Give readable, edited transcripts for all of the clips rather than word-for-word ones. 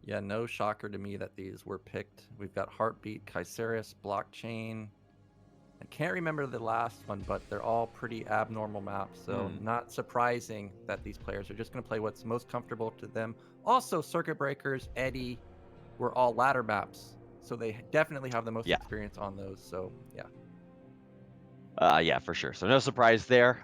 Yeah, no shocker to me that these were picked. We've got Heartbeat, Caceres, Blockchain. I can't remember the last one, but they're all pretty abnormal maps, so not surprising that these players are just going to play what's most comfortable to them. Also, Circuit Breakers, Eddie, were all ladder maps, so they definitely have the most Yeah. experience on those. So yeah. Yeah, for sure. So no surprise there.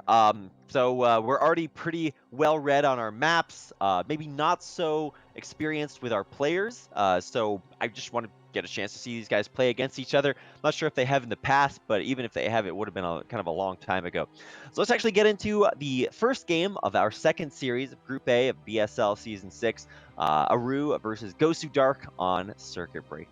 So we're already pretty well read on our maps. Maybe not so experienced with our players. So I just want to get a chance to see these guys play against each other. Not sure if they have in the past, but even if they have, it would have been kind of a long time ago. So let's actually get into the first game of our second series of Group A of BSL Season 6, Arew versus GosuDark on Circuit Breaker.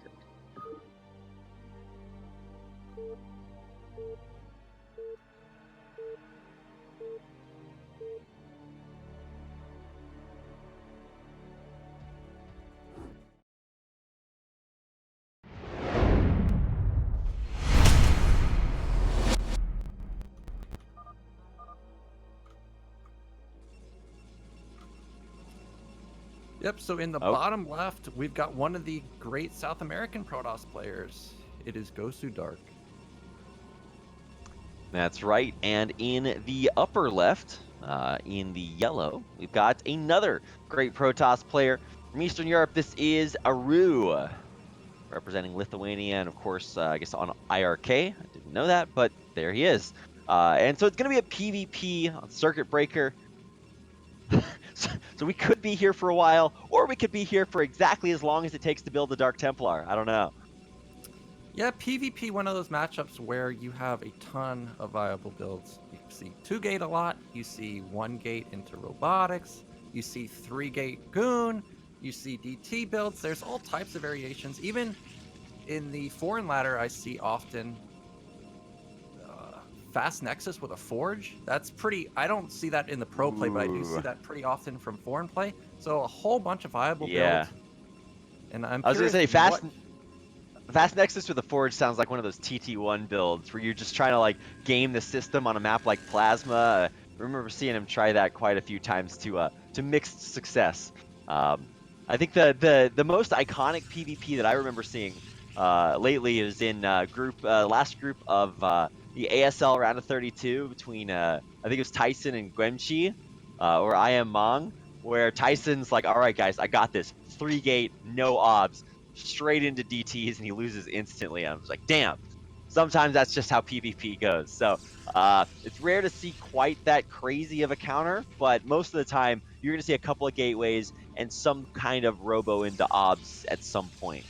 Yep, so in the Oh, bottom left, we've got one of the great South American Protoss players. It is GosuDark. that's right. And in the upper left, in the yellow, we've got another great Protoss player from Eastern Europe. This is Arew, representing Lithuania, and of course, I guess on IRK. I didn't know that, but there he is. And so it's going to be a PvP on Circuit Breaker. So we could be here for a while, or we could be here for exactly as long as it takes to build the Dark Templar. I don't know. Yeah, PvP, one of those matchups where you have a ton of viable builds. You see 2-gate a lot, you see 1-gate into robotics, you see 3-gate goon, you see DT builds. There's all types of variations. Even in the foreign ladder, I see often fast nexus with a forge. That's pretty, I don't see that in the pro play, but I do see Ooh, that pretty often from foreign play. So a whole bunch of viable yeah. builds. And I'm I was gonna curious say what. Fast Nexus with the Forge sounds like one of those TT1 builds where you're just trying to like game the system on a map like Plasma. I remember seeing him try that quite a few times to mixed success. Um, I think the most iconic PvP that I remember seeing lately is in last group of the ASL round of 32 between I think it was Tyson and Guemchi or I am Mong, where Tyson's like, all right guys, I got this 3-gate, no obs, straight into DTs, and he loses instantly. I'm just like, damn. Sometimes that's just how PvP goes. So it's rare to see quite that crazy of a counter, but most of the time you're going to see a couple of gateways and some kind of robo into obs at some point.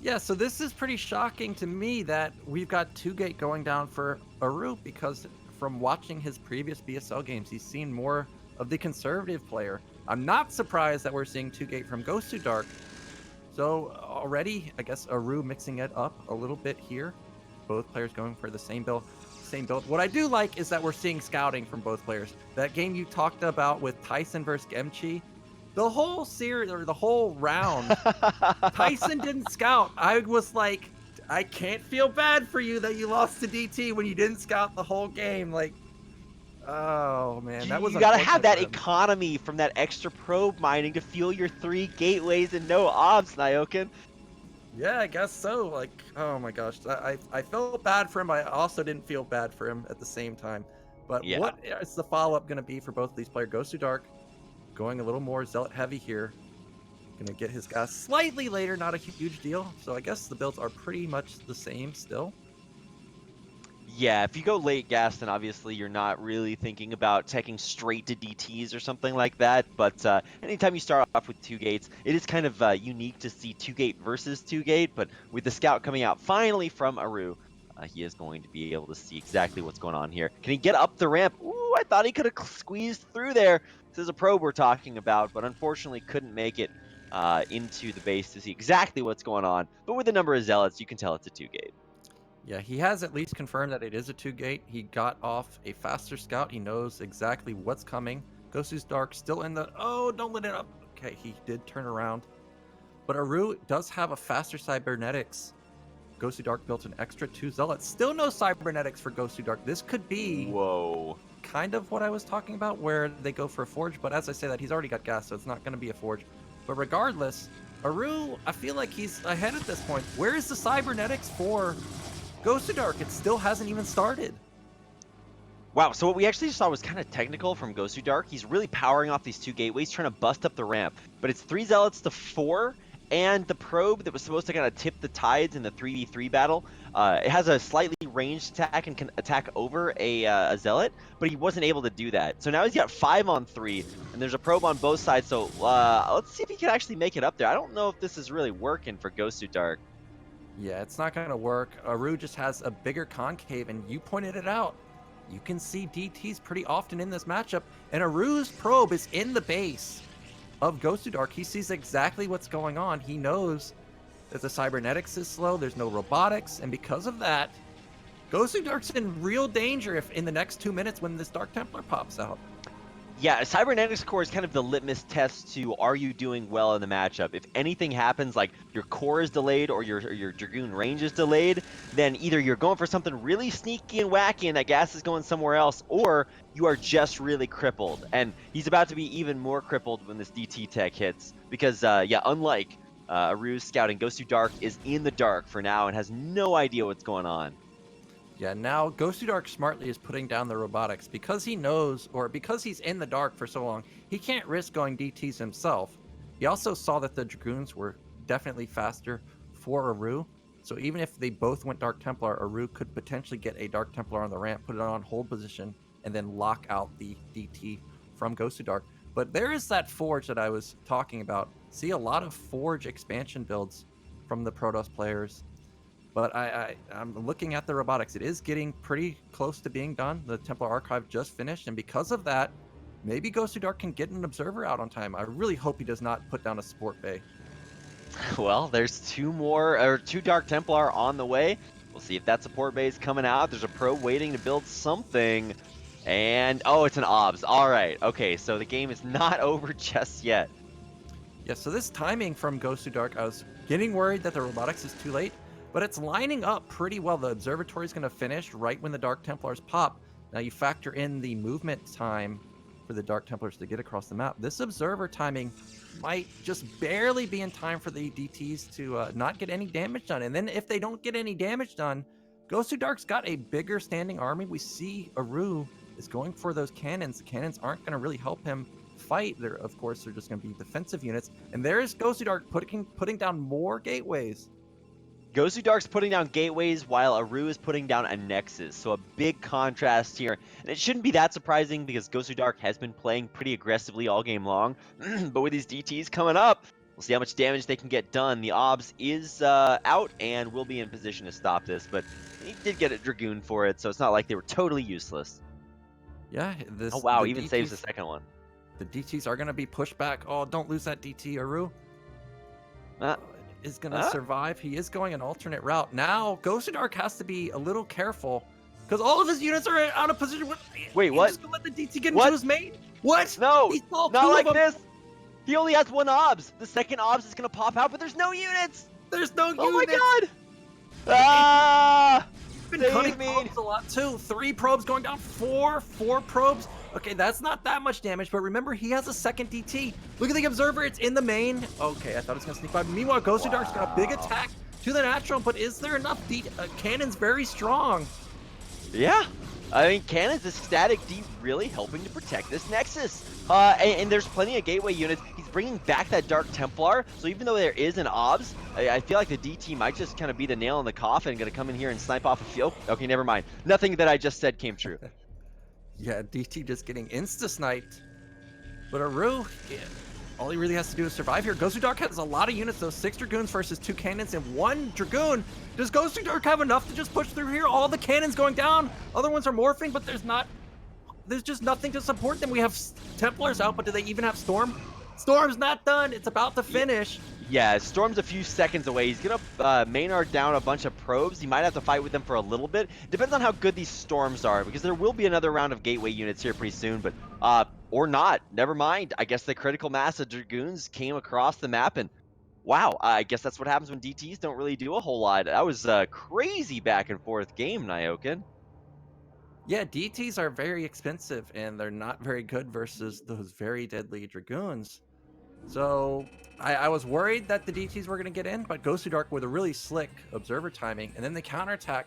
Yeah, so this is pretty shocking to me that we've got 2-gate going down for Arew because from watching his previous BSL games, he's seen more of the conservative player. I'm not surprised that we're seeing 2-gate from GosuDark. So already, I guess Arew mixing it up a little bit here. Both players going for the same build. Same build. What I do like is that we're seeing scouting from both players. That game you talked about with Tyson versus Gemchi, the whole series or the whole round, Tyson didn't scout. I was like, I can't feel bad for you that you lost to DT when you didn't scout the whole game. Like, oh man, that was You got to have unfortunate that for him. economy from that extra probe mining to fuel your 3 gateways and no obs, Nyokin. Yeah, I guess so. Like, oh my gosh, I felt bad for him. I also didn't feel bad for him at the same time. But Yeah. what is the follow up going to be for both of these players? GosuDark going a little more zealot heavy here. Going to get his gas slightly later, not a huge deal. So I guess the builds are pretty much the same still. Yeah, if you go late gas, then obviously you're not really thinking about taking straight to DTs or something like that. But anytime you start off with 2 gates, it is kind of unique to see 2-gate versus 2-gate. But with the scout coming out finally from Arew, he is going to be able to see exactly what's going on here. Can he get up the ramp? Ooh, I thought he could have squeezed through there. This is a probe we're talking about, but unfortunately couldn't make it into the base to see exactly what's going on. But with the number of zealots, you can tell it's a 2-gate. Yeah, he has at least confirmed that it is a 2-gate. He got off a faster scout. He knows exactly what's coming. GosuDark still in the, oh, don't let it up. Okay, he did turn around. But Arew does have a faster cybernetics. GosuDark built an extra 2 zealots. Still no cybernetics for GosuDark. This could be Whoa. kind of what I was talking about, where they go for a forge. But as I say that, he's already got gas, so it's not going to be a forge. But regardless, Arew, I feel like he's ahead at this point. Where is the cybernetics for GosuDark? It still hasn't even started. Wow, so what we actually saw was kind of technical from GosuDark. He's really powering off these two gateways, trying to bust up the ramp. But it's 3 Zealots to 4, and the probe that was supposed to kind of tip the tides in the 3v3 battle. It has a slightly ranged attack and can attack over a Zealot, but he wasn't able to do that. So now he's got 5 on 3, and there's a probe on both sides, so let's see if he can actually make it up there. I don't know if this is really working for GosuDark. Yeah, it's not going to work. Arew just has a bigger concave, and you pointed it out. You can see DTs pretty often in this matchup, and Arew's probe is in the base of GosuDark. He sees exactly what's going on. He knows that the cybernetics is slow, there's no robotics, and because of that, GosuDark's in real danger if in the next 2 minutes when this Dark Templar pops out. Yeah, Cybernetics Core is kind of the litmus test to are you doing well in the matchup. If anything happens, like your core is delayed or your Dragoon range is delayed, then either you're going for something really sneaky and wacky and that gas is going somewhere else, or you are just really crippled. And he's about to be even more crippled when this DT tech hits. Because, yeah, unlike Arew's scouting, GosuDark is in the dark for now and has no idea what's going on. Yeah, now GosuDark smartly is putting down the robotics because he knows, or because he's in the dark for so long, he can't risk going DTs himself. He also saw that the Dragoons were definitely faster for Arew, so even if they both went Dark Templar, Arew could potentially get a Dark Templar on the ramp, put it on hold position, and then lock out the DT from GosuDark. But there is that Forge that I was talking about. See a lot of Forge expansion builds from the Protoss players. But I'm looking at the robotics. It is getting pretty close to being done. The Templar Archive just finished, and because of that, maybe GosuDark can get an observer out on time. I really hope he does not put down a support bay. Well, there's two Dark Templar on the way. We'll see if that support bay is coming out. There's a probe waiting to build something. And, oh, it's an OBS. All right. Okay, so the game is not over just yet. Yeah, so this timing from GosuDark, I was getting worried that the robotics is too late, but it's lining up pretty well. The observatory is going to finish right when the Dark Templars pop. Now you factor in the movement time for the Dark Templars to get across the map. This observer timing might just barely be in time for the DTs to not get any damage done. And then if they don't get any damage done, GosuDark's got a bigger standing army. We see Arew is going for those cannons. The cannons aren't going to really help him fight. Of course, they're just going to be defensive units. And there is GosuDark putting down more gateways. GosuDark's putting down gateways while Arew is putting down a Nexus, so a big contrast here. And it shouldn't be that surprising because GosuDark has been playing pretty aggressively all game long. But with these DTs coming up, we'll see how much damage they can get done. The OBS is out and will be in position to stop this, but he did get a Dragoon for it, so it's not like they were totally useless. Yeah, Oh wow, the even DTs, saves the second one. The DTs are going to be pushed back. Oh, don't lose that DT, Arew. Uh, Is going to survive. He is going an alternate route. Now, GosuDark has to be a little careful because all of his units are out of position. Wait, what? Just gonna let the DT get into his main? What? No, He saw not two like of them. this. He only has one OBS. The second OBS is going to pop out, but there's no units. There's no units. Oh my god. Ah! Been cutting probes a lot too. 3 probes going down. 4 probes. Okay, that's not that much damage, but remember he has a second DT. Look at the observer, it's in the main. Okay, I thought it was gonna sneak by. Meanwhile, GosuDark's got a big attack to the natural, but is there enough cannons very strong? Yeah, I mean, Cannon's a static D really helping to protect this Nexus. And there's plenty of gateway units. He's bringing back that Dark Templar, so even though there is an OBS, I feel like the DT might just kind of be the nail in the coffin, gonna come in here and snipe off a few. Oh, okay, never mind. Nothing that I just said came true. Yeah, DT just getting insta-sniped. But Arew, yeah, all he really has to do is survive here. GosuDark has a lot of units, though. 6 Dragoons versus 2 cannons and 1 Dragoon. Does GosuDark have enough to just push through here? All the cannons going down. Other ones are morphing, but there's just nothing to support them. We have Templars out, but do they even have Storm? Storm's not done. It's about to finish. Yeah, Storm's a few seconds away. He's gonna Maynard down a bunch of probes. He might have to fight with them for a little bit. Depends on how good these Storms are, because there will be another round of gateway units here pretty soon, but or not. Never mind. I guess the critical mass of Dragoons came across the map, and wow, I guess that's what happens when DTs don't really do a whole lot. That was a crazy back and forth game, Nyokin. Yeah, DTs are very expensive, and they're not very good versus those very deadly Dragoons. So I was worried that the DTs were going to get in, but GosuDark with a really slick observer timing, and then the counterattack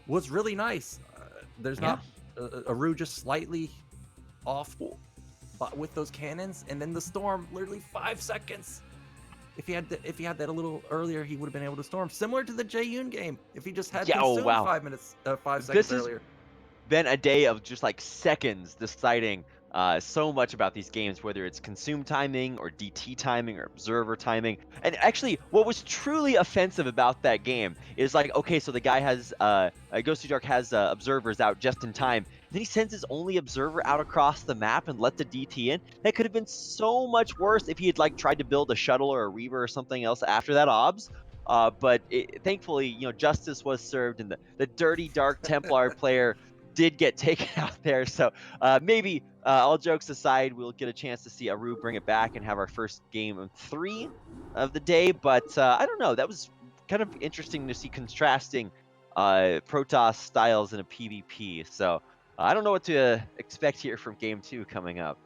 was really nice. There's Yeah. not Arew just slightly off with those cannons, and then the storm, literally 5 seconds. If he had that a little earlier, he would have been able to storm. Similar to the Jaeyoon game, if he just had Yeah. Oh consumed wow. 5 seconds This is earlier. been a day of just like seconds deciding so much about these games, whether it's consume timing or DT timing or observer timing. And actually, what was truly offensive about that game is like, okay, so the guy has GosuDark has observers out just in time. Then he sends his only observer out across the map and let the DT in. That could have been so much worse if he had like tried to build a shuttle or a Reaver or something else after that obs. But thankfully, justice was served, and the dirty Dark Templar player did get taken out there. So maybe, all jokes aside, we'll get a chance to see Arew bring it back and have our first game of 3 of the day. But I don't know. That was kind of interesting to see contrasting Protoss styles in a PvP. So I don't know what to expect here from game 2 coming up.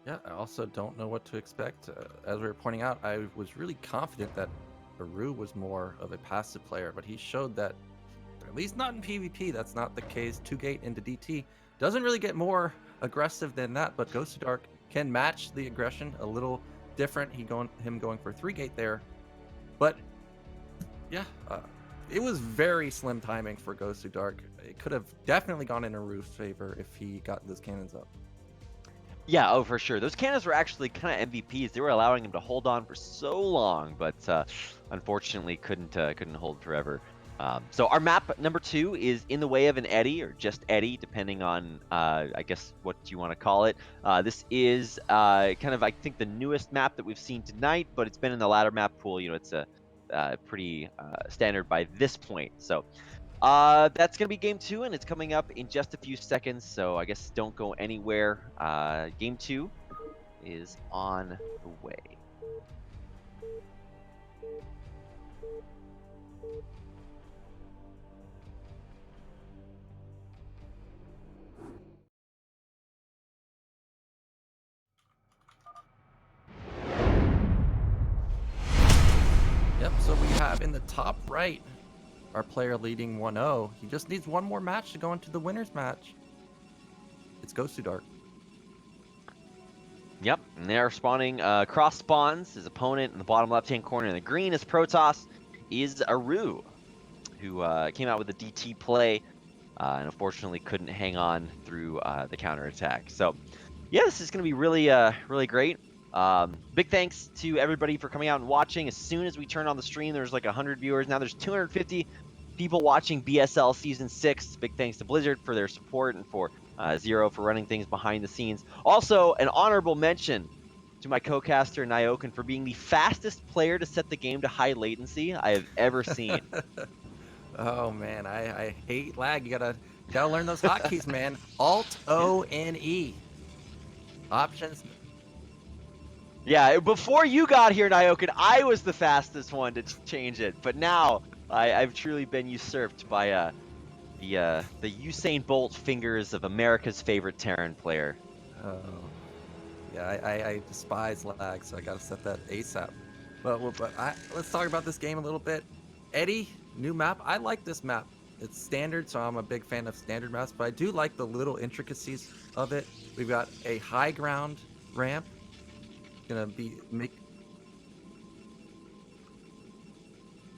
Yeah, I also don't know what to expect. As we were pointing out, I was really confident that Arew was more of a passive player, but he showed that, at least not in PvP, that's not the case. 2-gate into DT doesn't really get more aggressive than that, but GosuDark can match the aggression a little different. Him going for 3-gate there, but yeah, it was very slim timing for GosuDark. It could have definitely gone in Arew's favor if he got those cannons up. Yeah, oh, for sure. Those cannons were actually kind of MVPs. They were allowing him to hold on for so long, but unfortunately couldn't hold forever. So our map number 2 is In the Way of an Eddy, or just Eddy, depending on, I guess, what you want to call it. This is kind of, I think, the newest map that we've seen tonight, but it's been in the ladder map pool. It's a pretty standard by this point. So that's going to be game 2, and it's coming up in just a few seconds, so I guess don't go anywhere. Game 2 is on the way. Yep, so we have in the top right our player leading 1-0. He just needs one more match to go into the winner's match. It's GosuDark. Yep, and they're spawning cross spawns. His opponent in the bottom left-hand corner in the green is Protoss, is Arew, who came out with a DT play and unfortunately couldn't hang on through the counterattack. So, yeah, this is going to be really, really great. Big thanks to everybody for coming out and watching. As soon as we turn on the stream, there's like 100 viewers. Now there's 250 people watching BSL Season 6. Big thanks to Blizzard for their support and for Zero for running things behind the scenes. Also, an honorable mention to my co-caster Nyoken for being the fastest player to set the game to high latency I have ever seen. Oh man, I hate lag. You gotta learn those hotkeys, man. Alt O N E. Options. Yeah, before you got here, Nyoken, I was the fastest one to change it, but now I've truly been usurped by the Usain Bolt fingers of America's favorite Terran player. Oh, yeah, I despise lag, so I gotta set that ASAP. But let's talk about this game a little bit. Eddy, new map. I like this map. It's standard, so I'm a big fan of standard maps, but I do like the little intricacies of it. We've got a high ground ramp. Gonna be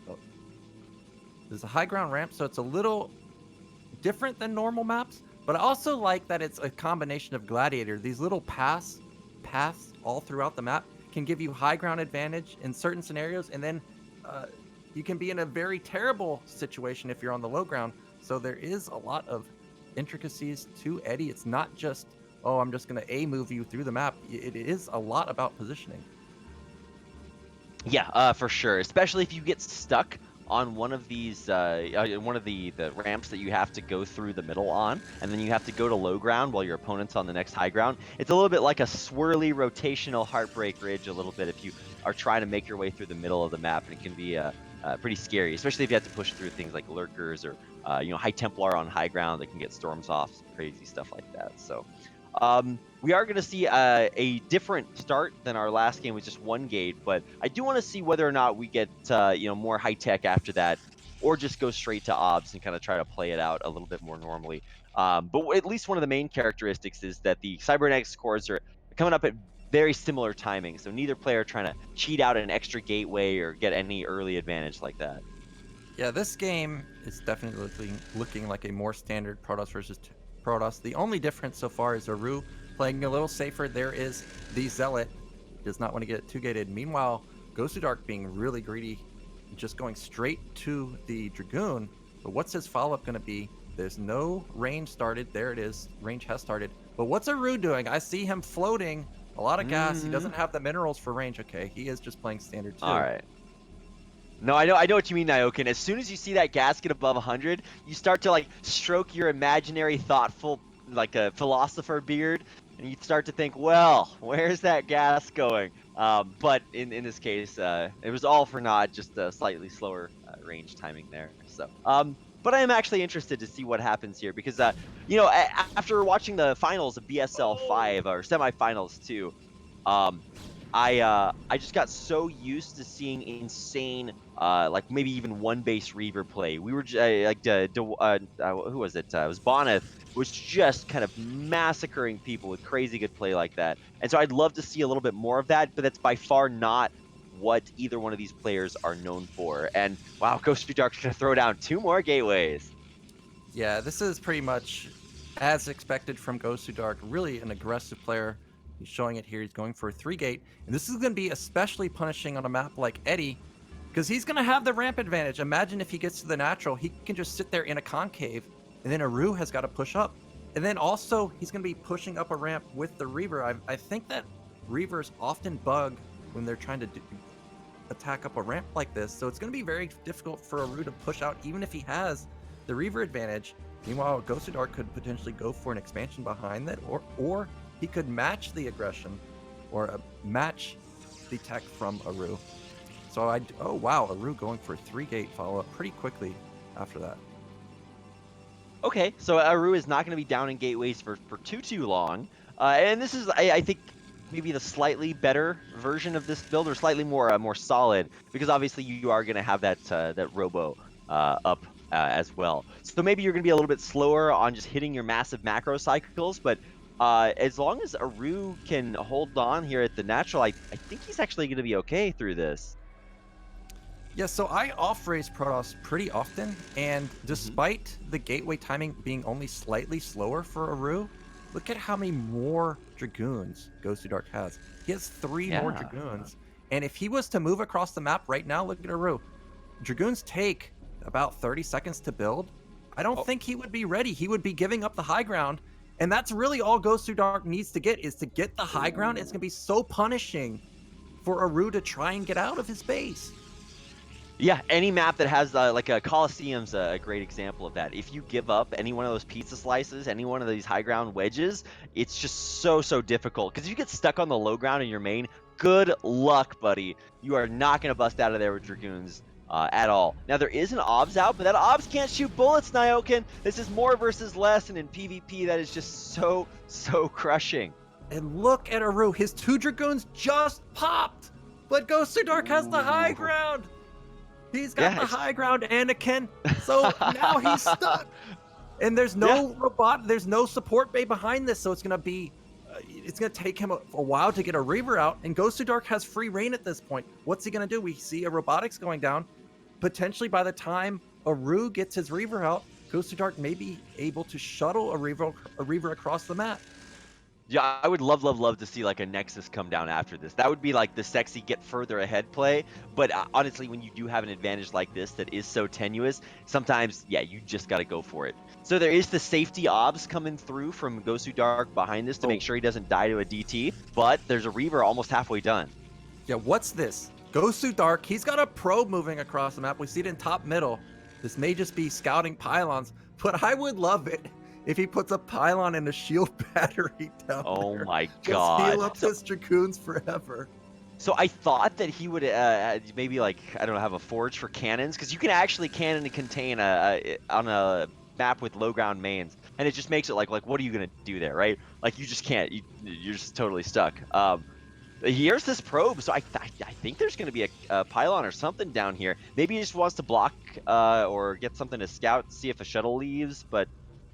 oh, there's a high ground ramp, so it's a little different than normal maps, but I also like that it's a combination of Gladiator. These little paths all throughout the map can give you high ground advantage in certain scenarios, and then you can be in a very terrible situation if you're on the low ground. So there is a lot of intricacies to Eddy. It's not just, oh, I'm just going to A move you through the map. It is a lot about positioning. Yeah, for sure. Especially if you get stuck on one of these, one of the ramps that you have to go through the middle on, and then you have to go to low ground while your opponent's on the next high ground. It's a little bit like a swirly rotational heartbreak ridge a little bit if you are trying to make your way through the middle of the map, and it can be pretty scary, especially if you have to push through things like lurkers or high Templar on high ground that can get storms off, crazy stuff like that. So We are going to see a different start than our last game with just one gate, but I do want to see whether or not we get more high tech after that, or just go straight to obs and kind of try to play it out a little bit more normally. But at least one of the main characteristics is that the cybernetics cores are coming up at very similar timing, so neither player trying to cheat out an extra gateway or get any early advantage like that. Yeah, this game is definitely looking like a more standard Protoss versus Protoss. The only difference so far is Arew playing a little safer. There is the Zealot, does not want to get it too gated. Meanwhile, GosuDark being really greedy, just going straight to the Dragoon. But what's his follow-up going to be? There's no range started. There it is. Range has started. But what's Arew doing? I see him floating. A lot of gas. He Mm-hmm. doesn't have the minerals for range. Okay, he is just playing standard All too. right. No, I know what you mean, Nyokin. As soon as you see that gas get above 100, you start to like stroke your imaginary, thoughtful, like a philosopher beard, and you start to think, well, where's that gas going? But in this case, it was all for naught, just a slightly slower range timing there. So, but I am actually interested to see what happens here because, after watching the finals of BSL 5 or semifinals too, um, I just got so used to seeing insane like maybe even one base Reaver play. We were who was it? It was Boneth was just kind of massacring people with crazy good play like that. And so I'd love to see a little bit more of that, but that's by far not what either one of these players are known for. And wow, GosuDark's gonna throw down 2 more gateways. Yeah, this is pretty much as expected from GosuDark. Really an aggressive player. He's showing it here. He's going for a 3-gate. And this is going to be especially punishing on a map like Eddie because he's going to have the ramp advantage. Imagine if he gets to the natural, he can just sit there in a concave, and then Arew has got to push up. And then also, he's going to be pushing up a ramp with the Reaver. I think that Reavers often bug when they're trying to attack up a ramp like this. So it's going to be very difficult for Arew to push out, even if he has the Reaver advantage. Meanwhile, GosuDark could potentially go for an expansion behind that, or he could match the aggression, or match the tech from Arew. So oh wow, Arew going for a 3-gate follow-up pretty quickly after that. Okay, so Arew is not going to be down in gateways for too long, and this is I think maybe the slightly better version of this build, or slightly more solid, because obviously you are going to have that robo up as well. So maybe you're going to be a little bit slower on just hitting your massive macro cycles, but as long as Arew can hold on here at the natural, I think he's actually going to be okay through this. Yeah, so I off-raise Protoss pretty often, and Mm-hmm. despite the gateway timing being only slightly slower for Arew, look at how many more Dragoons GosuDark has. He has 3 more Yeah. Dragoons, and if he was to move across the map right now, look at Arew. Dragoons take about 30 seconds to build. I don't Oh. think he would be ready. He would be giving up the high ground, and that's really all GosuDark needs to get, is to get the high ground. It's going to be so punishing for Arew to try and get out of his base. Yeah, any map that has like a Coliseum's a great example of that. If you give up any one of those pizza slices, any one of these high ground wedges, it's just so difficult. Because if you get stuck on the low ground in your main, good luck, buddy. You are not going to bust out of there with Dragoons at all. Now, there is an OBS out, but that OBS can't shoot bullets, Nyokin. This is more versus less, and in PvP, that is just so crushing. And look at Arew. His 2 Dragoons just popped, but GosuDark has the high Ooh. ground. He's got Yeah, the it's... high ground, Anakin. So now he's stuck. And there's Yeah. no robot, there's no support bay behind this, so it's gonna take him a while to get a Reaver out. And GosuDark has free reign at this point. What's he gonna do? We see a robotics going down. Potentially by the time Arew gets his Reaver out, GosuDark may be able to shuttle a Reaver across the map. Yeah, I would love to see like a Nexus come down after this. That would be like the sexy get further ahead play. But honestly, when you do have an advantage like this that is so tenuous, sometimes, yeah, you just got to go for it. So there is the safety obs coming through from GosuDark behind this to make Oh, sure he doesn't die to a DT. But there's a Reaver almost halfway done. yeah, what's this? GosuDark, he's got a probe moving across the map. We see it in top middle. This may just be scouting pylons, but I would love it if he puts a pylon and a shield battery down Oh there. my Just heal God. up his Dragoons forever. So I thought that he would maybe like, I don't know, have a forge for cannons, because you can actually cannon and contain on a map with low ground mains, and it just makes it like what are you gonna do there, right? Like you just can't. You're just totally stuck. Here's this probe, so I think there's going to be a pylon or something down here. Maybe he just wants to block or get something to scout, see if a shuttle leaves. But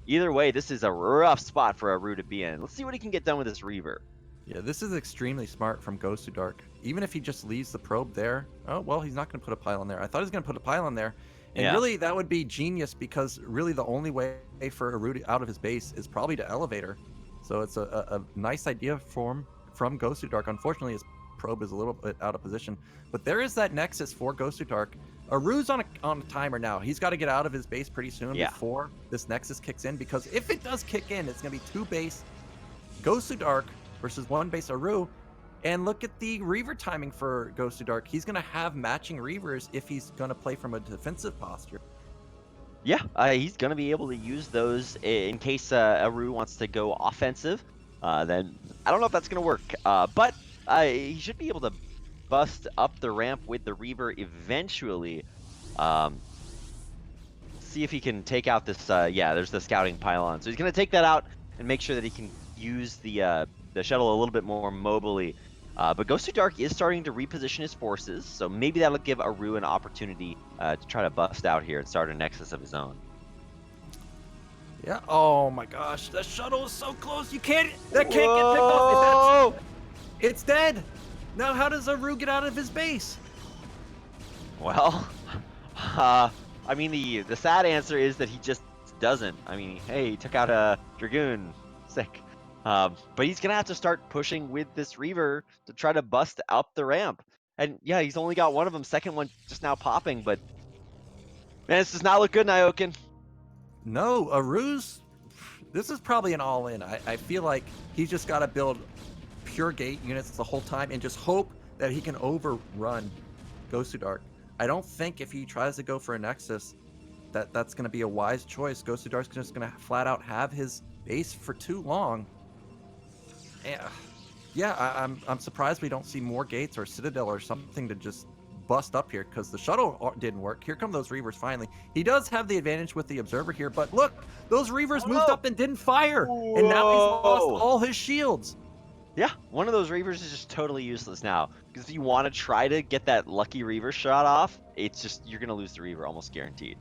either way, this is a rough spot for Arew to be in. Let's see what he can get done with this Reaver. Yeah, this is extremely smart from GosuDark. Even if he just leaves the probe there, oh, well, he's not going to put a pylon there. I thought he was going to put a pylon there. And Yeah. really, that would be genius because really the only way for Arew out of his base is probably to elevator. So it's a nice idea from GosuDark. Unfortunately, his probe is a little bit out of position. But there is that nexus for GosuDark. Arew's on a timer now. He's got to get out of his base pretty soon before this nexus kicks in. Because if it does kick in, it's going to be 2 base GosuDark versus 1 base Arew. And look at the Reaver timing for GosuDark. He's going to have matching Reavers if he's going to play from a defensive posture. Yeah, he's going to be able to use those in case Arew wants to go offensive. Then I don't know if that's going to work, but he should be able to bust up the ramp with the Reaver eventually. See if he can take out this. Yeah, there's the scouting pylon, so he's going to take that out and make sure that he can use the shuttle a little bit more mobily. But GosuDark is starting to reposition his forces, so maybe that'll give Arew an opportunity to try to bust out here and start a nexus of his own. Yeah. Oh my gosh, the shuttle is so close. That can't get picked off. It's dead. Now how does Arew get out of his base? Well, I mean the sad answer is that he just doesn't. I mean, hey, he took out a Dragoon. Sick. But he's gonna have to start pushing with this Reaver to try to bust up the ramp. And yeah, he's only got one of them. Second one just now popping, but man, this does not look good, Nyokin. No, this is probably an all-in. I feel like he's just got to build pure gate units the whole time and just hope that he can overrun GosuDark. I don't think if he tries to go for a Nexus that's going to be a wise choice. GosuDark's just going to flat out have his base for too long. Yeah, I'm surprised we don't see more gates or Citadel or something to just bust up here because the shuttle didn't work. Here come those Reavers finally. He does have the advantage with the Observer here, but look, those Reavers moved up and didn't fire. Whoa. And now he's lost all his shields. Yeah, one of those Reavers is just totally useless now. Because if you want to try to get that lucky Reaver shot off, it's just, you're going to lose the Reaver almost guaranteed.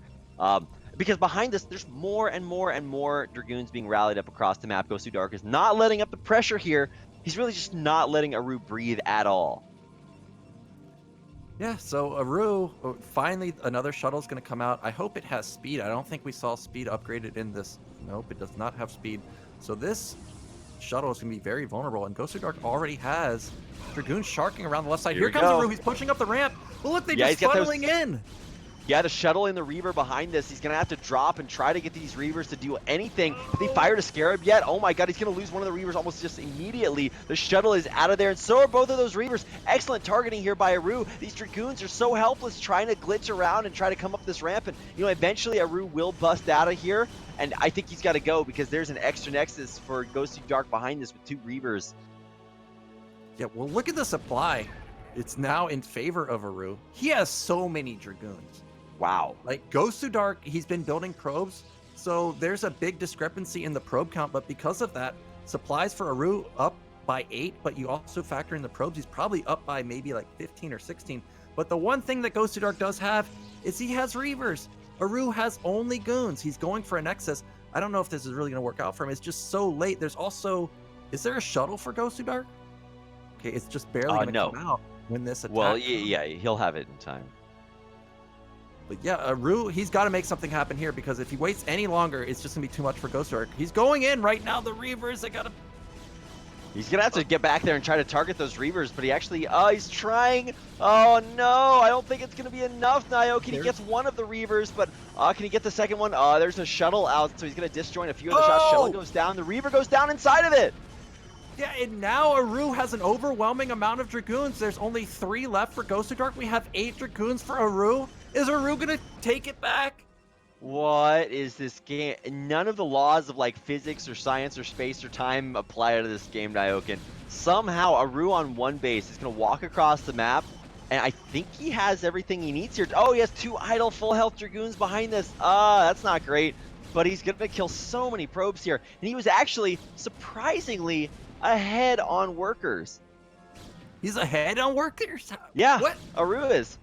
Because behind this, there's more and more and more Dragoons being rallied up across the map. GosuDark is not letting up the pressure here. He's really just not letting Arew breathe at all. Yeah, so Arew, finally another shuttle's going to come out. I hope it has speed. I don't think we saw speed upgraded in this. Nope, it does not have speed. So this shuttle is going to be very vulnerable, and GosuDark already has Dragoons sharking around the left side. Here comes Arew. He's pushing up the ramp. Well, look, they're just funneling in. Yeah, the shuttle and the Reaver behind this. He's going to have to drop and try to get these Reavers to do anything. Have they fired a Scarab yet? Oh my god, he's going to lose one of the Reavers almost just immediately. The shuttle is out of there, and so are both of those Reavers. Excellent targeting here by Arew. These Dragoons are so helpless trying to glitch around and try to come up this ramp, and eventually Arew will bust out of here, and I think he's got to go because there's an extra Nexus for GosuDark behind this with 2 Reavers. Yeah, well, look at the supply. It's now in favor of Arew. He has so many Dragoons. Wow. Like GosuDark, he's been building probes, so there's a big discrepancy in the probe count, but because of that, supplies for Arew up by 8, but you also factor in the probes, he's probably up by maybe like 15 or 16. But the one thing that GosuDark does have is he has Reavers. Arew has only goons. He's going for a Nexus. I don't know if this is really going to work out for him. It's just so late. There's also, is there a shuttle for GosuDark? Okay, it's just barely going to come out when this attack Well, yeah, he'll have it in time. But yeah, Arew, he's got to make something happen here because if he waits any longer, it's just going to be too much for GosuDark. He's going in right now. The Reavers, they got to... He's going to have to get back there and try to target those Reavers, but he actually... he's trying. Oh, no. I don't think it's going to be enough, Nyokin. He gets one of the Reavers, but can he get the second one? There's a shuttle out, so he's going to disjoint a few of the shots. Shuttle goes down. The Reaver goes down inside of it. Yeah, and now Arew has an overwhelming amount of Dragoons. There's only 3 left for GosuDark. We have 8 Dragoons for Arew. Is Arew gonna take it back? What is this game? None of the laws of like physics or science or space or time apply to this game, Nyokin. Somehow Arew on one base is gonna walk across the map, and I think he has everything he needs here. Oh, he has 2 idle full health Dragoons behind this. That's not great. but he's gonna kill so many probes here, and he was actually surprisingly ahead on workers. He's ahead on workers? Yeah, What? Arew is.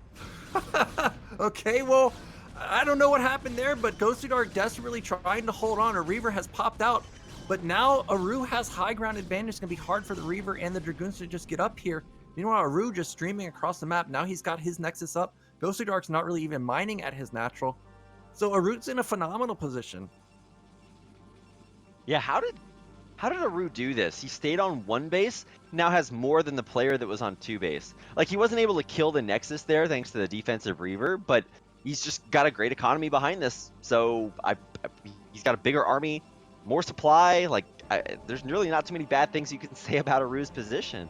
Okay, well, I don't know what happened there, but GosuDark desperately trying to hold on. A Reaver has popped out, but now Arew has high ground advantage. It's going to be hard for the Reaver and the Dragoons to just get up here. Meanwhile, Arew just streaming across the map. Now he's got his Nexus up. GosuDark's not really even mining at his natural. So Arew's in a phenomenal position. Yeah, how did Arew do this? He stayed on one base, now has more than the player that was on two base. Like, he wasn't able to kill the Nexus there thanks to the defensive Reaver, but he's just got a great economy behind this. So he's got a bigger army, more supply. Like, there's really not too many bad things you can say about Arew's position.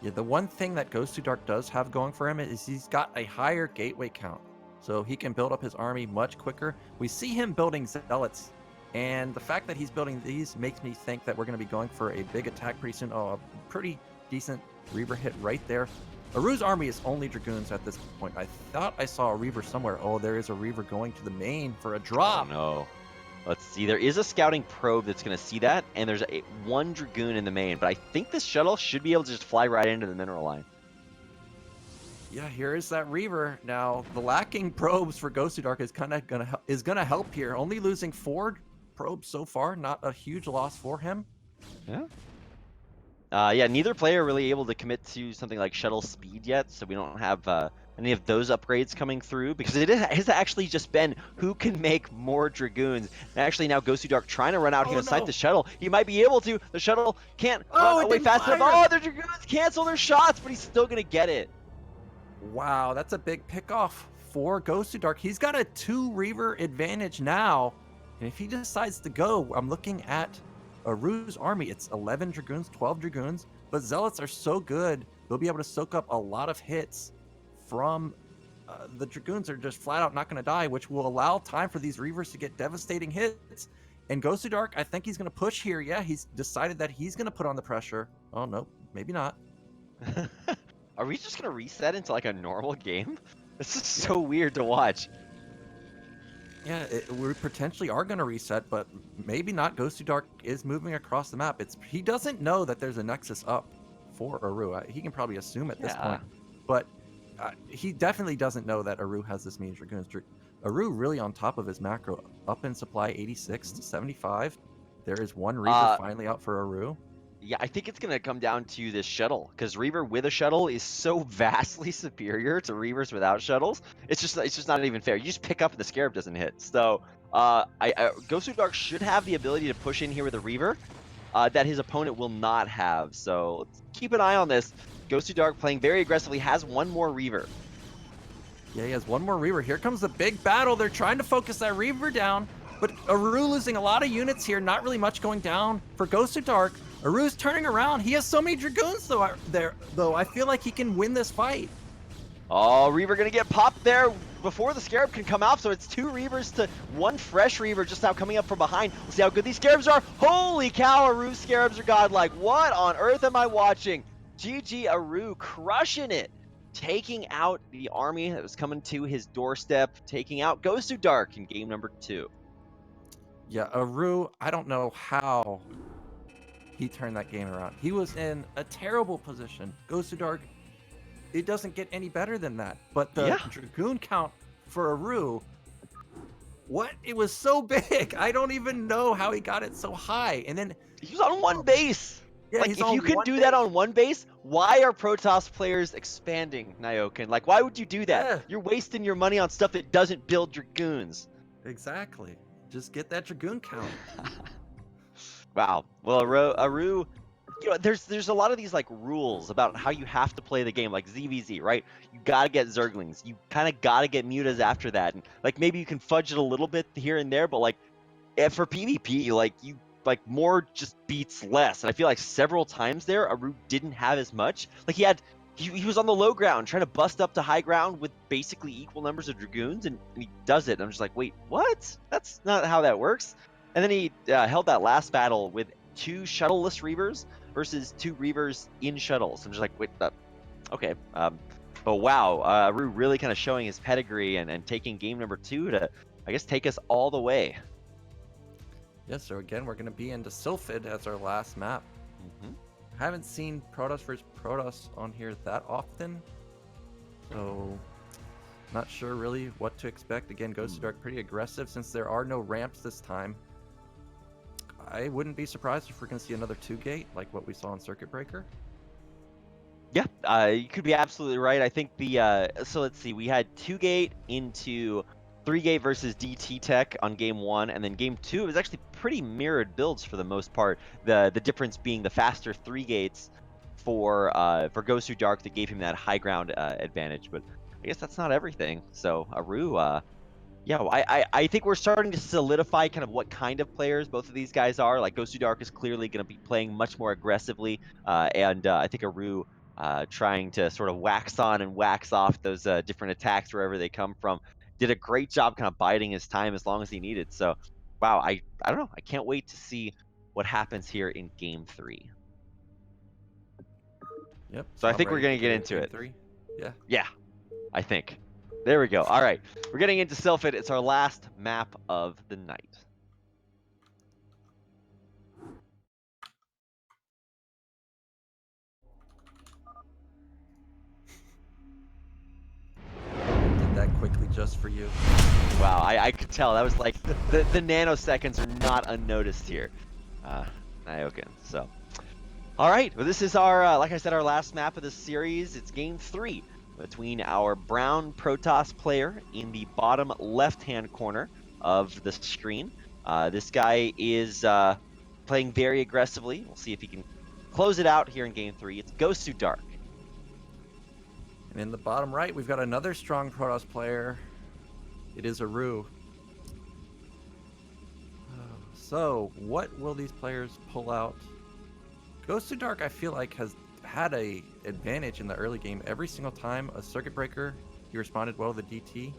Yeah, the one thing that GosuDark does have going for him is he's got a higher gateway count. So he can build up his army much quicker. We see him building zealots, and the fact that he's building these makes me think that we're going to be going for a big attack pretty soon. Oh, a pretty decent Reaver hit right there. Arew's army is only Dragoons at this point. I thought I saw a Reaver somewhere. Oh, there is a Reaver going to the main for a drop. Oh, no. Let's see. There is a scouting probe that's going to see that, and there's one Dragoon in the main, but I think this shuttle should be able to just fly right into the mineral line. Yeah, here is that Reaver. Now, the lacking probes for GosuDark is gonna help here. Only losing 4 probes so far, not a huge loss for him. Yeah. Yeah, neither player really able to commit to something like shuttle speed yet, so we don't have any of those upgrades coming through, because it has actually just been who can make more Dragoons. And actually now GosuDark trying to run out here inside the shuttle. He might be able to. The shuttle can't run away fast enough. Oh, the Dragoons cancel their shots, but he's still going to get it. Wow, that's a big pickoff for GosuDark. He's got a 2 Reaver advantage now. And if he decides to go, I'm looking at Arew's army. It's 11 Dragoons, 12 Dragoons, but Zealots are so good, they'll be able to soak up a lot of hits from the Dragoons are just flat out not going to die, which will allow time for these Reavers to get devastating hits. And GosuDark, I think he's going to push here. Yeah, he's decided that he's going to put on the pressure. Oh, no, maybe not. Are we just going to reset into like a normal game? This is so weird to watch. Yeah, we potentially are going to reset, but maybe not. GosuDark is moving across the map. He doesn't know that there's a Nexus up for Arew. He can probably assume at this point, but he definitely doesn't know that Arew has this many Dragoons. Arew really on top of his macro, up in supply 86 to 75. There is one Reaver finally out for Arew. Yeah, I think it's going to come down to this shuttle, because Reaver with a shuttle is so vastly superior to Reavers without shuttles. It's just not even fair. You just pick up and the Scarab doesn't hit. So GosuDark should have the ability to push in here with a Reaver that his opponent will not have. So let's keep an eye on this. GosuDark playing very aggressively, has one more Reaver. Yeah, he has one more Reaver. Here comes the big battle. They're trying to focus that Reaver down, but Arew losing a lot of units here. Not really much going down for GosuDark. Arew's turning around. He has so many Dragoons though. I feel like he can win this fight. Oh, Reaver gonna get popped there before the Scarab can come out. So it's 2 Reavers to 1 fresh Reaver just now coming up from behind. We'll see how good these Scarabs are. Holy cow, Arew's Scarabs are godlike. What on earth am I watching? GG Arew crushing it. Taking out the army that was coming to his doorstep. Taking out GosuDark in game number 2. Yeah, Arew, I don't know how he turned that game around. He was in a terrible position. GosuDark, it doesn't get any better than that. But the Dragoon count for Arew, it was so big. I don't even know how he got it so high. And then he was on one base. Yeah, like, if you can do that on one base, why are Protoss players expanding, Nyokin? Like, why would you do that? Yeah. You're wasting your money on stuff that doesn't build Dragoons. Exactly. Just get that Dragoon count. Wow. Well, Arew, you know, there's a lot of these like rules about how you have to play the game, like ZVZ, right? You gotta get Zerglings. You kind of gotta get Mutas after that, and like maybe you can fudge it a little bit here and there, but like for PvP, like more just beats less. And I feel like several times there, Arew didn't have as much. Like he was on the low ground trying to bust up to high ground with basically equal numbers of Dragoons, and he does it. And I'm just like, wait, what? That's not how that works. And then he held that last battle with 2 shuttleless Reavers versus 2 Reavers in shuttles. I'm just like, wait, okay. But wow, Arew really kind of showing his pedigree and taking game number 2 to, I guess, take us all the way. Yeah, so again, we're going to be into Sylphid as our last map. Haven't seen Protoss versus Protoss on here that often, so not sure really what to expect. Again, GosuDark pretty aggressive since there are no ramps this time. I wouldn't be surprised if we're going to see another 2-gate like what we saw in Circuit Breaker. Yeah, you could be absolutely right. I think the so let's see, we had 2-gate into 3-gate versus DT Tech on game 1, and then game 2 it was actually pretty mirrored builds for the most part. The difference being the faster 3-gates for GosuDark that gave him that high ground advantage. But I guess that's not everything. So Arew, yeah, well, I think we're starting to solidify kind of what kind of players both of these guys are. Like GosuDark is clearly going to be playing much more aggressively, and I think Arew trying to sort of wax on and wax off those different attacks wherever they come from. Did a great job kind of biding his time as long as he needed. So, wow, I don't know. I can't wait to see what happens here in game 3. Yep, So so I I'm think we're ready to going to get get into into game it. 3. Yeah. Yeah, I think. There we go. All right, we're getting into Sylphid. It's our last map of the night. Did that quickly just for you. Wow, I could tell. That was like, the nanoseconds are not unnoticed here. Nyoken, so. All right, well, this is our, like I said, our last map of the series. It's game 3 between our brown Protoss player in the bottom left-hand corner of the screen. This guy is playing very aggressively. We'll see if he can close it out here in game 3. It's GosuDark. And in the bottom right, we've got another strong Protoss player. It is Arew. So, what will these players pull out? GosuDark, I feel like, has had a advantage in the early game. Every single time a Circuit Breaker, he responded well to the DT,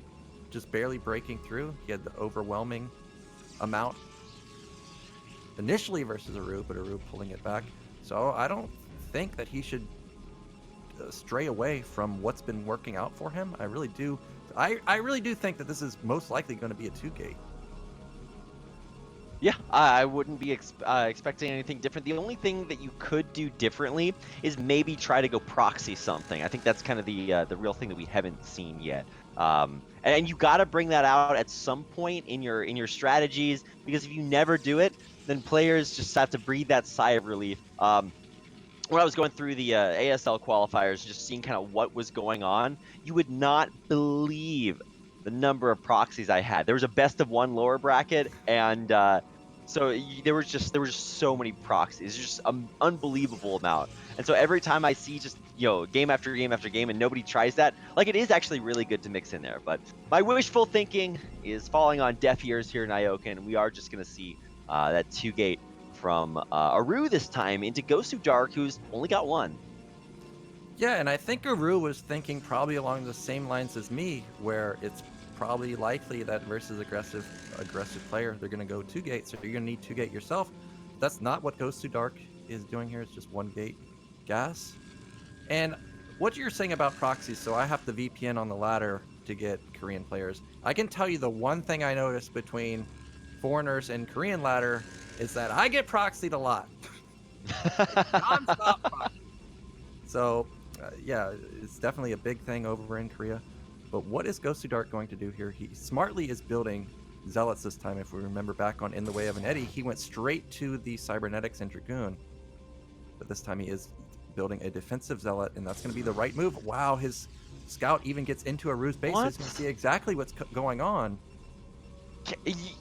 just barely breaking through. He had the overwhelming amount initially versus Arew, but Arew pulling it back. So I don't think that he should stray away from what's been working out for him. I really do. I really do think that this is most likely going to be a 2-gate. Yeah, I wouldn't be expecting anything different. The only thing that you could do differently is maybe try to go proxy something. I think that's kind of the real thing that we haven't seen yet. And you got to bring that out at some point in your strategies, because if you never do it, then players just have to breathe that sigh of relief. When I was going through the ASL qualifiers, just seeing kind of what was going on, you would not believe the number of proxies I had. There was a best of 1 lower bracket, and so there was just so many proxies, just an unbelievable amount. And so every time I see just game after game after game, and nobody tries that, like, it is actually really good to mix in there. But my wishful thinking is falling on deaf ears here in Nyoken, and we are just going to see that 2-gate from Arew this time into GosuDark, who's only got 1. Yeah, and I think Arew was thinking probably along the same lines as me, where it's probably likely that versus aggressive player, they're going to go 2-gate, so you're going to need 2-gate yourself. That's not what GosuDark is doing here. It's just 1-gate gas. And what you're saying about proxies, so I have the VPN on the ladder to get Korean players. I can tell you the one thing I noticed between foreigners and Korean ladder is that I get proxied a lot. Non-stop proxy. So, yeah, it's definitely a big thing over in Korea. But what is GosuDark going to do here? He smartly is building Zealots this time. If we remember back on In the Way of an Eddy, he went straight to the Cybernetics and Dragoon. But this time he is building a defensive Zealot, and that's going to be the right move. Wow, his scout even gets into Arew's base. He's going to see exactly what's going on.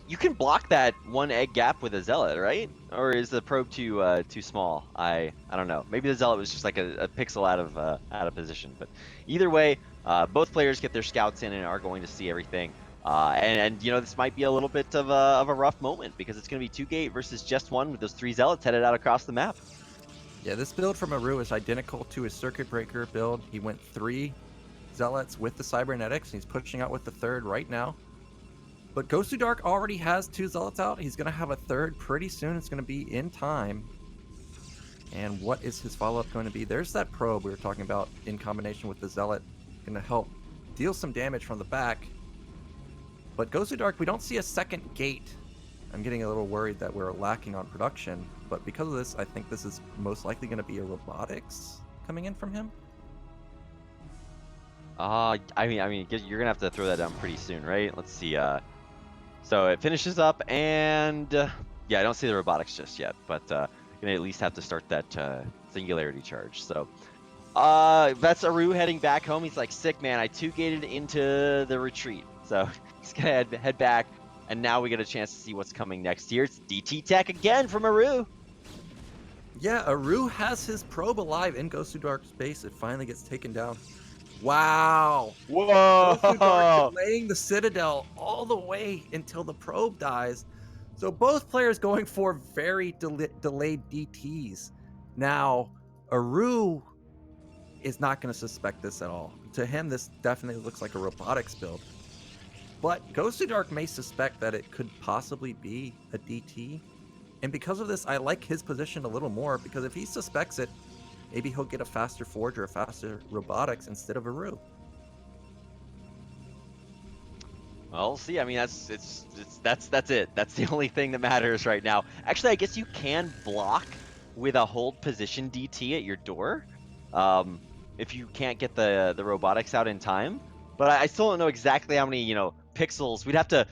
You can block that 1 egg gap with a Zealot, right? Or is the probe too small? I don't know. Maybe the Zealot was just like a pixel out of position. But either way, both players get their scouts in and are going to see everything. And this might be a little bit of a rough moment, because it's going to be 2-gate versus just 1 with those 3 Zealots headed out across the map. Yeah, this build from Arew is identical to his Circuit Breaker build. He went 3 Zealots with the Cybernetics, and he's pushing out with the 3rd right now. But GosuDark already has 2 Zealots out. He's going to have a 3rd pretty soon. It's going to be in time. And what is his follow-up going to be? There's that probe we were talking about in combination with the Zealot. Going to help deal some damage from the back. But GosuDark, we don't see a 2nd gate I'm getting a little worried that we're lacking on production, but because of this, I think this is most likely going to be a robotics coming in from him. You're gonna have to throw that down pretty soon, right? Let's see. So it finishes up, and yeah, I don't see the robotics just yet, but gonna at least have to start that singularity charge. So that's Arew heading back home. He's like, sick man, I 2-gated into the retreat, so he's gonna head back, and now we get a chance to see what's coming next here. It's DT Tech again from Arew. Yeah, Arew has his probe alive in GosuDark space. It finally gets taken down. Wow. GosuDark Whoa! delaying the Citadel all the way until the probe dies. So both players going for very delayed DTs. Now, Arew is not going to suspect this at all. To him, this definitely looks like a robotics build. But GosuDark may suspect that it could possibly be a DT. And because of this, I like his position a little more, because if he suspects it, maybe he'll get a faster Forge or a faster robotics instead of Arew. Well, see, I mean, that's it. That's the only thing that matters right now. Actually, I guess you can block with a hold position DT at your door, if you can't get the robotics out in time. But I still don't know exactly how many pixels. We'd have to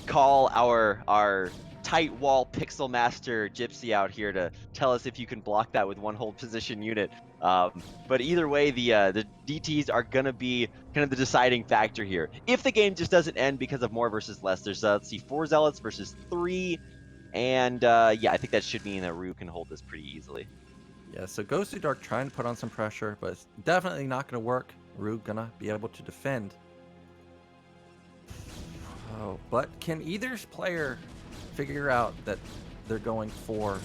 call our tight wall pixel master Gypsy out here to tell us if you can block that with one hold position unit. But either way, the DTs are gonna be kind of the deciding factor here. If the game just doesn't end because of more versus less, there's let's see, 4 zealots versus 3, and yeah, I think that should mean that Arew can hold this pretty easily. Yeah, so GosuDark trying to put on some pressure, but it's definitely not going to work. Arew gonna be able to defend. Oh, but can either player figure out that they're going for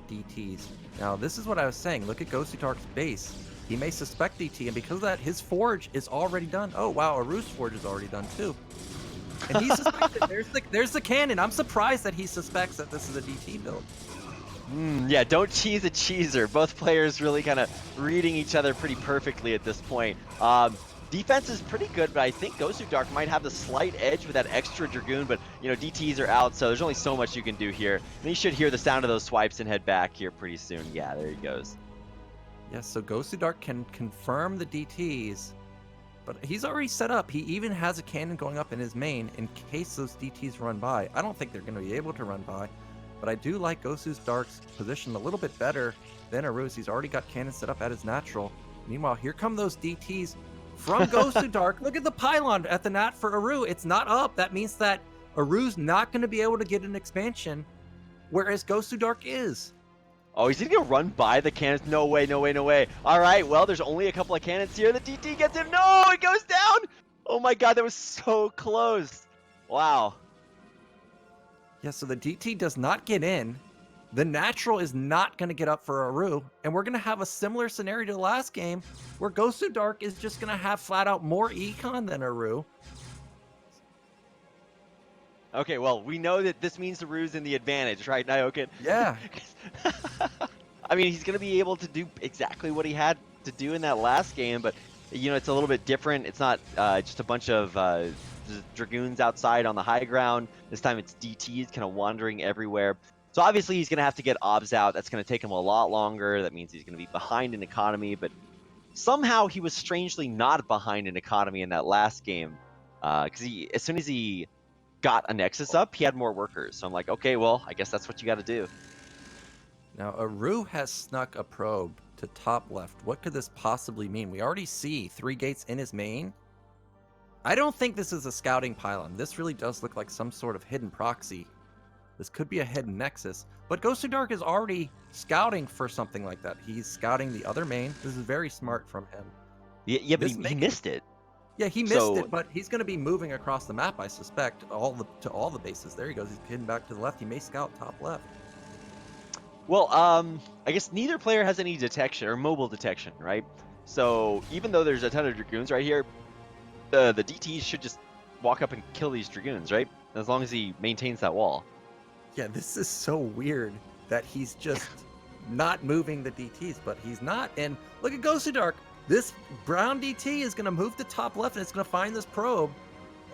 DTs? Now, this is what I was saying. Look at GosuDark's base. He may suspect DT, and because of that, his Forge is already done. Oh, wow, Arew's Forge is already done, too. And he suspected. There's the cannon. I'm surprised that he suspects that this is a DT build. Yeah, don't cheese a cheeser. Both players really kind of reading each other pretty perfectly at this point. Defense is pretty good, but I think GosuDark might have the slight edge with that extra Dragoon, but, DTs are out, so there's only so much you can do here. And you should hear the sound of those swipes and head back here pretty soon. Yeah, there he goes. Yeah, so GosuDark can confirm the DTs, but he's already set up. He even has a cannon going up in his main in case those DTs run by. I don't think they're going to be able to run by, but I do like GosuDark's position a little bit better than Arew's. He's already got cannon set up at his natural. Meanwhile, here come those DTs from GosuDark. Look at the pylon at the nat for Arew. It's not up. That means that Arew's not going to be able to get an expansion, whereas GosuDark is. Oh, he's gonna run by the cannons. No way, no way, no way. All right, well, there's only a couple of cannons here. The DT gets him. No, it goes down. Oh my God, that was so close. Wow. Yeah, so the DT does not get in. The natural is not going to get up for Arew, and we're going to have a similar scenario to the last game, where GosuDark is just going to have flat out more econ than Arew. Okay, well, we know that this means Arew's in the advantage, right, Nyokin? Yeah. I mean, he's going to be able to do exactly what he had to do in that last game, but, it's a little bit different. It's not just a bunch of Dragoons outside on the high ground. This time it's DTs kind of wandering everywhere. So obviously he's going to have to get obs out. That's going to take him a lot longer. That means he's going to be behind in economy, but somehow he was strangely not behind in economy in that last game, because as soon as he got a Nexus up, he had more workers. So I'm like, okay, well, I guess that's what you got to do. Now, Arew has snuck a probe to top left. What could this possibly mean? We already see 3 gates in his main. I don't think this is a scouting pylon. This really does look like some sort of hidden proxy. This could be a hidden nexus, but GosuDark is already scouting for something like that. He's scouting the other main. This is very smart from him. Yeah, but he missed it. Yeah, he missed it, but he's going to be moving across the map, I suspect, to all the bases. There he goes. He's heading back to the left. He may scout top left. Well, I guess neither player has any detection or mobile detection, right? So even though there's a ton of Dragoons right here, the DTs should just walk up and kill these Dragoons, right? As long as he maintains that wall. Yeah, this is so weird that he's just not moving the DTs, but he's not. And look at GosuDark. This brown DT is going to move to top left, and it's going to find this probe.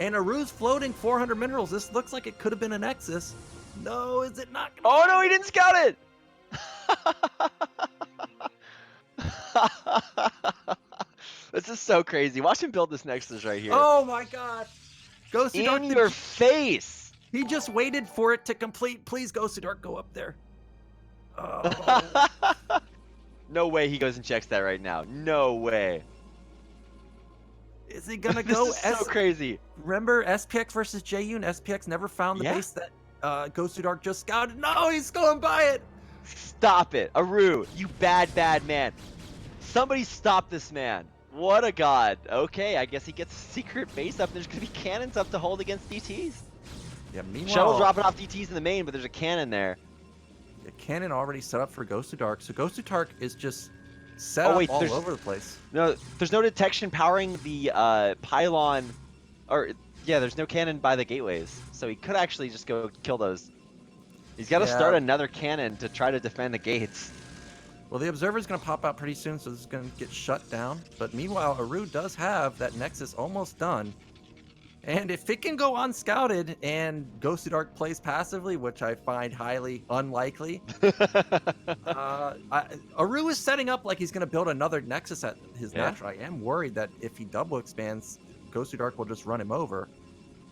And Arew's floating 400 minerals. This looks like it could have been a Nexus. No, is it not gonna Oh no, find he it? didn't scout it! This is so crazy. Watch him build this Nexus right here. Oh my gosh. In GosuDark, your face! he just waited for it to complete. Please, GosuDark, go up there. Oh, No way he goes and checks that right now. No way. is he gonna This go? is so crazy. Remember SPX versus JU, and SPX never found the Yeah. base that GosuDark just scouted. No, he's going by it. Stop it. Arew, you bad, bad man. Somebody stop this man. What a god. Okay, I guess he gets a secret base up. There's going to be cannons up to hold against DTs. Yeah, Shuttle meanwhile, dropping off DTs in the main, but there's a cannon there. a cannon already set up for GosuDark, so GosuDark is just set Oh, up wait, all over the place. No, there's no detection powering the pylon. Or, yeah, there's no cannon by the gateways. So he could actually just go kill those. He's got to start Yeah. another cannon to try to defend the gates. Well, the Observer's going to pop out pretty soon, so this is going to get shut down. But meanwhile, Arew does have that Nexus almost done. And if it can go unscouted and GosuDark plays passively, which I find highly unlikely, Arew is setting up like he's going to build another Nexus at his natural. I am worried that if he double expands, GosuDark will just run him over.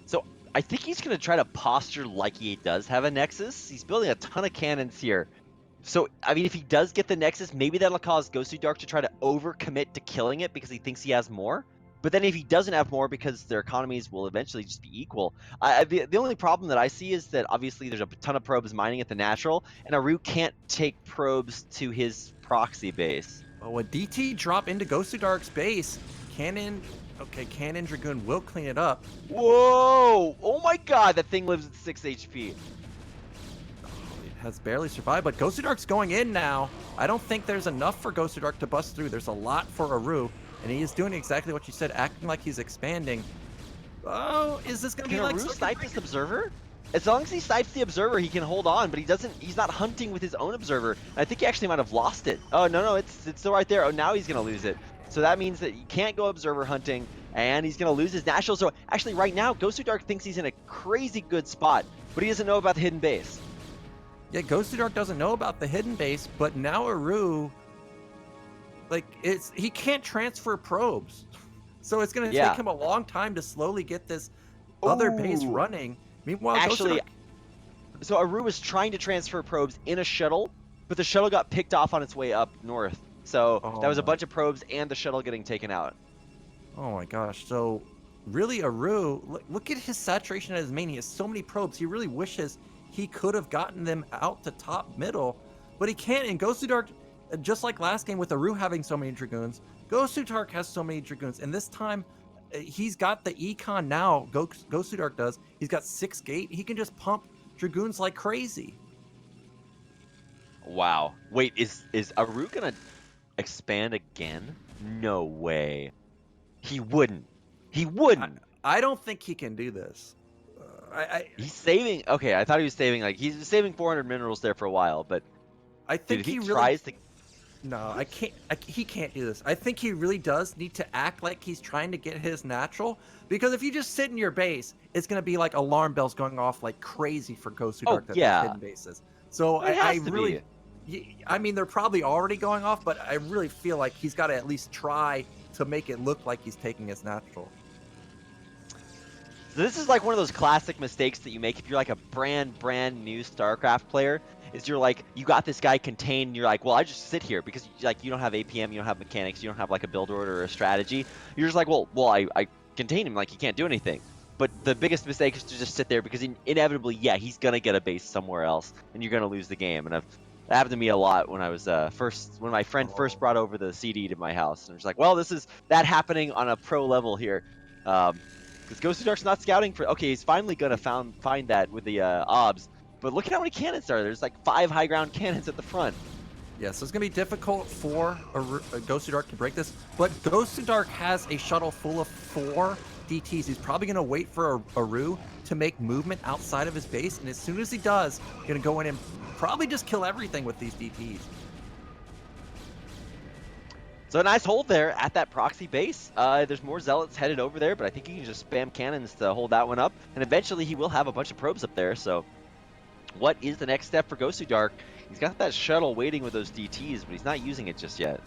So I think he's going to try to posture like he does have a Nexus. He's building a ton of cannons here. So, I mean, if he does get the Nexus, maybe that'll cause GosuDark to try to overcommit to killing it because he thinks he has more. But then if he doesn't have more because their economies will eventually just be equal. The only problem that I see is that obviously there's a ton of probes mining at the natural, and Arew can't take probes to his proxy base. Oh, a DT drop into GosuDark's base. Cannon, okay, Cannon Dragoon will clean it up. Whoa! Oh my god, that thing lives at 6 HP. It has barely survived, but GosuDark's going in now. I don't think there's enough for GosuDark to bust through. There's a lot for Arew, and he is doing exactly what you said, acting like he's expanding. Oh, is this going to be like... Can Arew snipe this Observer? As long as he snipes the Observer, he can hold on, but he's not hunting with his own Observer. I think he actually might have lost it. Oh, no, it's still right there. Oh, now he's going to lose it. So that means that he can't go Observer hunting, and he's going to lose his National. So actually, right now, GosuDark thinks he's in a crazy good spot, but he doesn't know about the hidden base. Yeah, GosuDark doesn't know about the hidden base, but now Arew, like, he can't transfer probes. So it's going to take him a long time to slowly get this other base running. Meanwhile, actually, GosuDark... So Arew was trying to transfer probes in a shuttle, but the shuttle got picked off on its way up north. So that was a bunch of probes and the shuttle getting taken out. Oh my gosh. So really, Arew, look at his saturation at his main. He has so many probes. He really wishes he could have gotten them out to top middle, but he can't. And GosuDark, just like last game with Arew having so many Dragoons, GosuDark has so many Dragoons. And this time, he's got the econ now. GosuDark does. He's got 6 gate. He can just pump Dragoons like crazy. Wow. Wait, is Arew gonna expand again? No way. He wouldn't. He wouldn't. I don't think he can do this. He's saving. Okay, I thought he was saving. Like he's saving 400 minerals there for a while, but I think dude, he really tries to. No, I can't. He can't do this. I think he really does need to act like he's trying to get his natural. Because if you just sit in your base, it's gonna be like alarm bells going off like crazy for GosuDark that there's hidden bases. So I really, I mean, they're probably already going off, but I really feel like he's got to at least try to make it look like he's taking his natural. So this is like one of those classic mistakes that you make if you're like a brand new StarCraft player. Is you're like, you got this guy contained, and you're like, well, I just sit here because like you don't have APM, you don't have mechanics, you don't have like a build order or a strategy. You're just like, well, I contain him, like he can't do anything. But the biggest mistake is to just sit there because inevitably, yeah, he's gonna get a base somewhere else, and you're gonna lose the game. And that happened to me a lot when I was when my friend first brought over the CD to my house, and I was like, well, this is that happening on a pro level here. Because GosuDark's not scouting for. Okay, he's finally gonna find that with the obs. But look at how many cannons there are. There's like 5 high ground cannons at the front. Yeah, so it's gonna be difficult for GosuDark to break this. But GosuDark has a shuttle full of 4 DTs. He's probably gonna wait for Arew to make movement outside of his base, and as soon as he does, gonna go in and probably just kill everything with these DTs. So a nice hold there at that proxy base. There's more zealots headed over there, but I think he can just spam cannons to hold that one up, and eventually he will have a bunch of probes up there. So What is the next step for GosuDark? He's got that shuttle waiting with those DTs, but he's not using it just yet.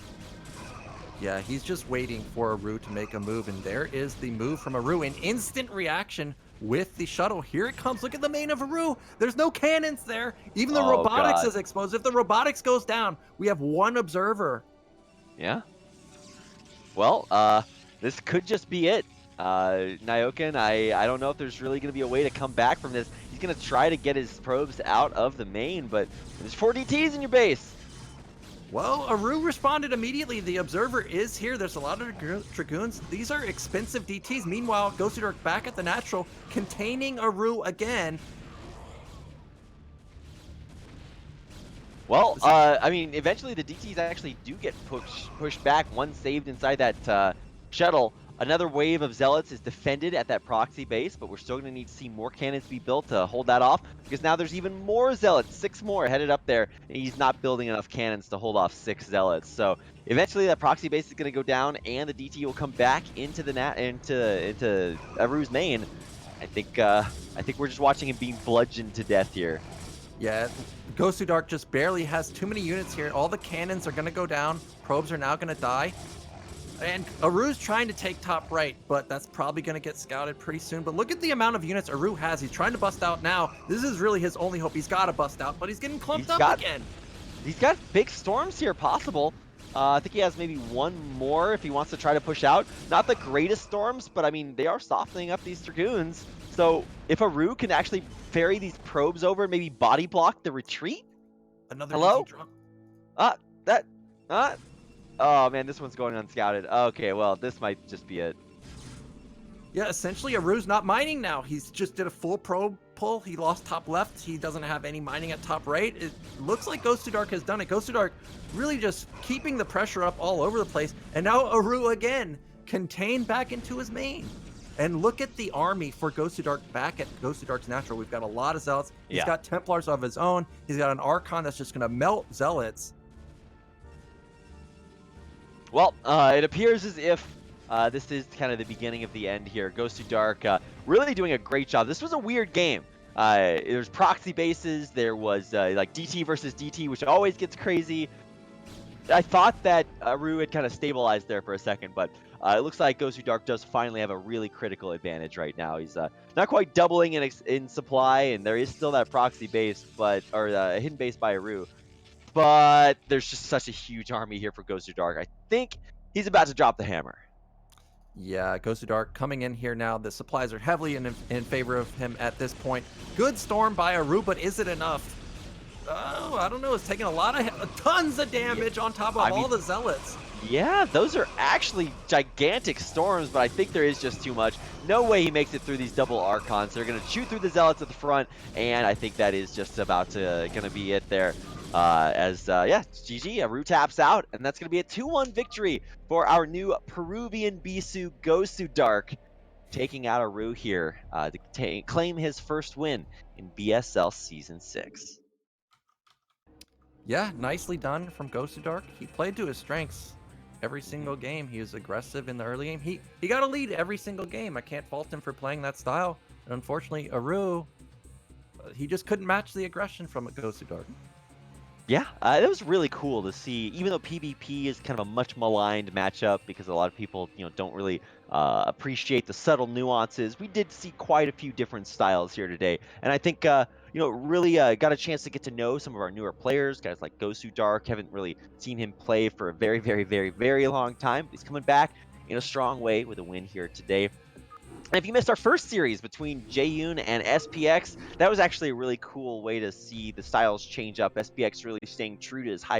Yeah, he's just waiting for Arew to make a move, and there is the move from Arew. An instant reaction with the shuttle. Here it comes. Look at the main of Arew. There's no cannons there. Even the Oh robotics god. is exposed. If the robotics goes down, we have one observer. Yeah. Well, this could just be it. Nyoken, I don't know if there's really going to be a way to come back from this. He's going to try to get his probes out of the main, but there's 4 DTs in your base. Well, Arew responded immediately. The observer is here. There's a lot of Dragoons. These are expensive DTs. Meanwhile, GosuDark back at the natural, containing Arew again. Well, I mean, eventually the DTs actually do get pushed back. One saved inside that shuttle. Another wave of Zealots is defended at that proxy base, but we're still going to need to see more cannons be built to hold that off, because now there's even more Zealots, 6 more headed up there, and he's not building enough cannons to hold off 6 Zealots. So eventually that proxy base is going to go down, and the DT will come back into the into Arew's main. I think we're just watching him being bludgeoned to death here. Yeah, GosuDark just barely has too many units here. All the cannons are going to go down. Probes are now going to die. And Arew's trying to take top right, but that's probably going to get scouted pretty soon. But look at the amount of units Arew has. He's trying to bust out now. This is really his only hope. He's got to bust out, but he's getting clumped up again. He's got big storms here possible. I think he has maybe one more if he wants to try to push out. Not the greatest storms, but I mean, they are softening up these Dragoons. So if Arew can actually ferry these probes over and maybe body block the retreat. Another Hello? DT drop. Oh man, this one's going unscouted. Okay, well, this might just be it. Yeah, essentially Arew's not mining now. He's just did a full probe pull. He lost top left. He doesn't have any mining at top right. It looks like GosuDark has done it. GosuDark really just keeping the pressure up all over the place. And now Arew again, contained back into his main. And look at the army for GosuDark back at GosuDark's natural. We've got a lot of Zealots. He's got Templars of his own. He's got an Archon that's just going to melt Zealots. Well, it appears as if this is kind of the beginning of the end here. GosuDark really doing a great job. This was a weird game. There's proxy bases. There was like DT versus DT, which always gets crazy. I thought that Arew had kind of stabilized there for a second, but it looks like GosuDark does finally have a really critical advantage right now. He's not quite doubling in supply, and there is still that proxy base, or a hidden base by Arew. But there's just such a huge army here for GosuDark. I think he's about to drop the hammer. Yeah, GosuDark coming in here now. The supplies are heavily in favor of him at this point. Good storm by Arew, but is it enough? Oh, I don't know. It's taking a lot of tons of damage on top of all the Zealots. Yeah, those are actually gigantic storms, but I think there is just too much. No way he makes it through these double Archons. They're going to shoot through the Zealots at the front, and I think that is just about to going to be it there. Yeah, GG, Arew taps out, and that's going to be a 2-1 victory for our new Peruvian Bisu GosuDark, taking out Arew here to claim his first win in BSL Season 6. Yeah, nicely done from GosuDark. He played to his strengths every single game. He was aggressive in the early game. He got a lead every single game. I can't fault him for playing that style. And unfortunately, Arew, he just couldn't match the aggression from GosuDark. Yeah, it was really cool to see, even though PvP is kind of a much maligned matchup because a lot of people, don't really appreciate the subtle nuances. We did see quite a few different styles here today, and I think, really got a chance to get to know some of our newer players, guys like GosuDark. Haven't really seen him play for a very, very, very, very long time. He's coming back in a strong way with a win here today. And if you missed our first series between Jaeyoon and SPX, that was actually a really cool way to see the styles change up. SPX really staying true to his high